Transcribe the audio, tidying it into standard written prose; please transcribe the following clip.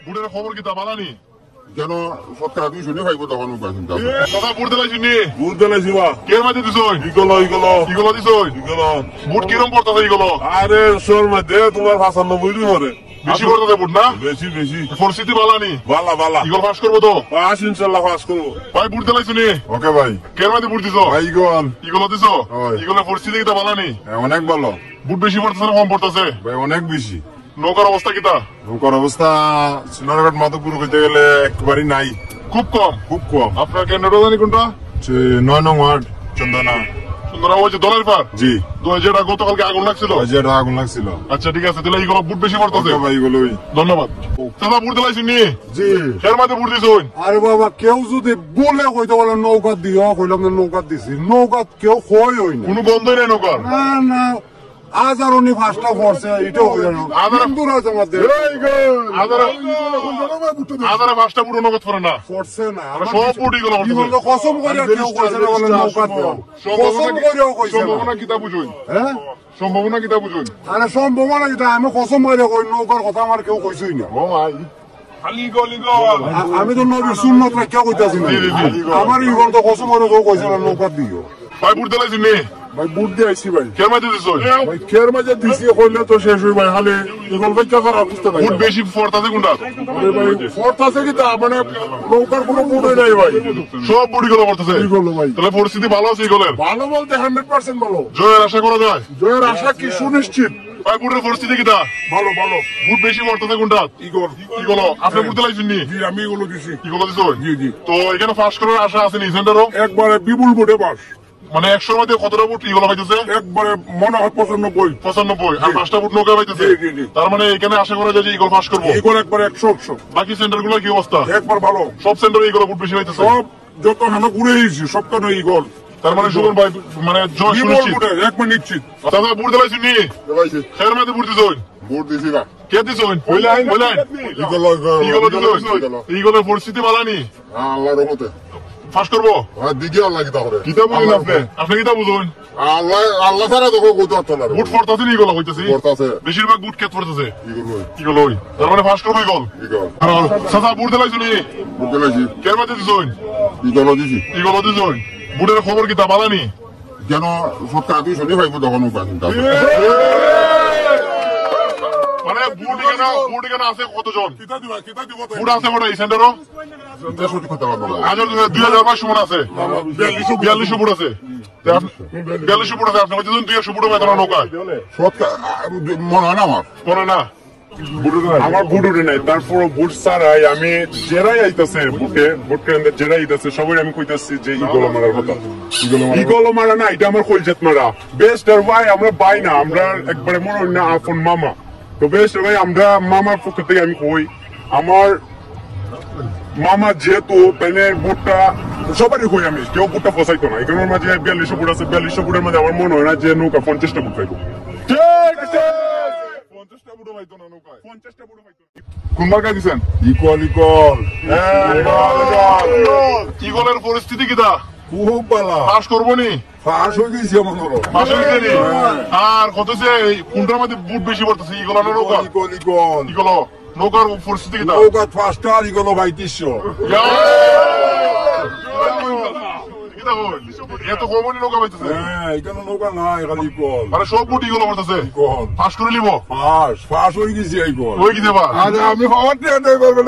বুটের খবর কি তা বালানি কেন সপ্তাহ তুই শুনে খাইব তখন কথা বুট দিলাই শুনি বুট দিলাইছি বা কে মাঝে দিছই ইগলো ইগলো দিছই ইগলো বুট কিরম পড়তাছে ইগলো আরে সোর মধ্যে তোমার 95 দিন হরে বেশি পড়তাছে বুট না বেশি পরিস্থিতি বালানি বালা ইগল পাস করবো তো পাস ইনশাআল্লাহ পাস করব ভাই বুট দিলাই শুনি ওকে ভাই কে মাঝে বুট দিছ ভাই ইগলো দিছ ইগলের পরিস্থিতি কি তা বালানি অনেক ভালো বুট বেশি পড়তাছে না কম পড়তাছে ভাই অনেক বেশি নৌকার অবস্থা কিতা নৌকার অবস্থা সোনারঘাট মাধবপুর হইতে গেলে একবারই নাই খুব কম আপনার কেন্দ্রটা জানি কোনটা 9 নং ওয়ার্ড চন্দনা সুন্দরা ওই যে দলের পার জি যেটা গতকালকে আগুন লাগছিল যেটা আগুন লাগছিল আচ্ছা ঠিক আছে তাহলে এইগুলো বুট বেশি পড়তেছে ভাই এগুলোই ধন্যবাদ দাদা বুট দিলাইছি নি জি এর মধ্যে বুট দিছুন আরে বাবা কেউ যদি বলে কইতে বলে নৌকা দিও কইলাম না নৌকা দিছি নৌকা কেউ কই হই না কোনো গন্ধই নাই নৌকার না আজারনি ফাস্টা ফোর্সে এটা হই না আজার আছে মধ্যে আজারে ফাস্টা বুট নৌকা ফরে না ফোর্সে না সব বুট এগুলো বলতে কসম করে কেউ কইছে না বলে নৌকা দিও কসম করেও কইছে সম্ভাবনা কিতা বুঝুন হ্যাঁ সম্ভাবনা কিতা বুঝুন আরে সম্ভাবনা কিতা আমি কসম করে কই নৌকার কথা আমার কেউ কইছই না ও ভাই খালি গলি আমি তো নবীর সুন্নাত রাখা কইতাছি না আমার ইগল তো কসম করে কেউ কইছে না নৌকা দিও ভাই বুট দিলাইছি নি ভাই বুট দিয়ে আইছি ভাই কের মাঝে দিছুন ভাই কের মাঝে দিছি কইলে তো শেষ হই ভাই খালি ইগল বেচা করার অবস্থা নাই বুট বেশি পড়তাছে কোনটা আরে ভাই ফোর্টাসে কি তা মানে নৌকার কোনো বুটই নাই ভাই সব বুট এগুলো পড়তেছে ইগল ভাই তাহলে পরিস্থিতি ভালো আছে ইগলের ভালো বলতে 100% ভালো জয়ের আশা করা যায় জয়ের আশা কি সুনিশ্চিত ভাই বুটের পরিস্থিতি কিটা ভালো বুট বেশি পড়তেছে কোনটা ইগল ইগলো আপনি বুট দিলাইছেন নি জি আমি এগুলো দিছি ইগলো দিছুন জি তো এখানে ফাস্ট করার আশা আছে নি সেন্টারও একবারে বিপুল বুটে পাস মানে 100 মধ্যে কতটা বুট ইগলো পাইতেছে একবারে মনে হয় 95 আর 5টা বুট নৌকা পাইতেছে জি। তার মানে এখানে আশা করা যায় যে ইগল পাস করবো ইগল একবারে 100 বাকি সেন্টার গুলো কি অবস্থা একবার ভালো সব সেন্টারে ইগলো বুট বেশি পাইতেছে সব যত হানা ঘুরে এসেছি সব কেন ইগল তার মানে সুমন ভাই মানে জয় শুনেছি একবার নিশ্চিত দাদা বুট দিলাইছি নি খের মধ্যে বুট দিছুন ভোট দিছি না কে দিছুন ইগলের পরিস্থিতি বালানি আল্লাহর রহমতে ফাঁস করবো দিকে আল্লাহ কিতা করে কিতা বুঝুন আপনি কিতা বুঝুন আল্লাহ ছাড়া দেখো কোথাও আসতো না বুট পড়তাছে নি ইগল হইতেছে পড়তাছে বেশিরভাগ বুট কেট পড়তেছে ইগল ইগল হই তার মানে ফাঁস করবো ইগল সাদা বুট দিলাইছি নি ভোট দিলাইছি কের মধ্যে দিছুন ইগল দিছি ইগল দিছুন বুটের খবর কিতা বালানি যেন সপ্তাহ তুই শুনে পাইব তখন মানে বুট এখানে আছে কতজন বুট আছে কটা এই সেন্টারও 2000 সমান আছে 4200 বুট আছে 4200 বুট আছে আপনি বলছেন 200 বুট বেতন নৌকায় মনে হয় না আমার মনে না আমার বুট উঠে নাই তারপর বুট ছাড়াই আমি জেরাই আইতাছে বুট কেন্দ্রে জেরাই আইতাছে সবাই আমি কইতাছি যে ইগল মারার কথা ইগল মারা না এটা আমার কলজেত মারা বেস্ট আর ভাই আমরা বাই না আমরা একবারে মনে হয় না আপন মামা তো বেস্ট ভাই আমরা মামার পক্ষ থেকে আমি কই আমার মামা যেহেতু পেনের বুটটা সবারই কই আমি কেউ বুটটা ফসাইতো না এখানের মাঝে 4200 বুট আছে 4200 বুটের মধ্যে আমার মনে হয় না যে নৌকা 50টা বুট পাইবো কোন মার্কায় দিচ্ছেন ইগলের পরিস্থিতি কিটা খুব ভালো পাস করবো নি ফাঁস হয়ে গেছি আমার পাস হয়েছে নি আর কত কোনটার মধ্যে বুট বেশি পড়তেছে ইগল না নৌকা ইগল নৌকার পরিস্থিতি কিটা নৌকা ফার্স্ট আর ইগল ভাই 300 এত কমনি নৌকা পাইতেছে এখানে নৌকা নাই খালি ইগল মানে সব বুট ইগল পড়তেছে পাস করে নিব ফাঁস হয়ে গেছি ইগল ওই কি দেবা আমি খাওয়ার ট্রেন করবেন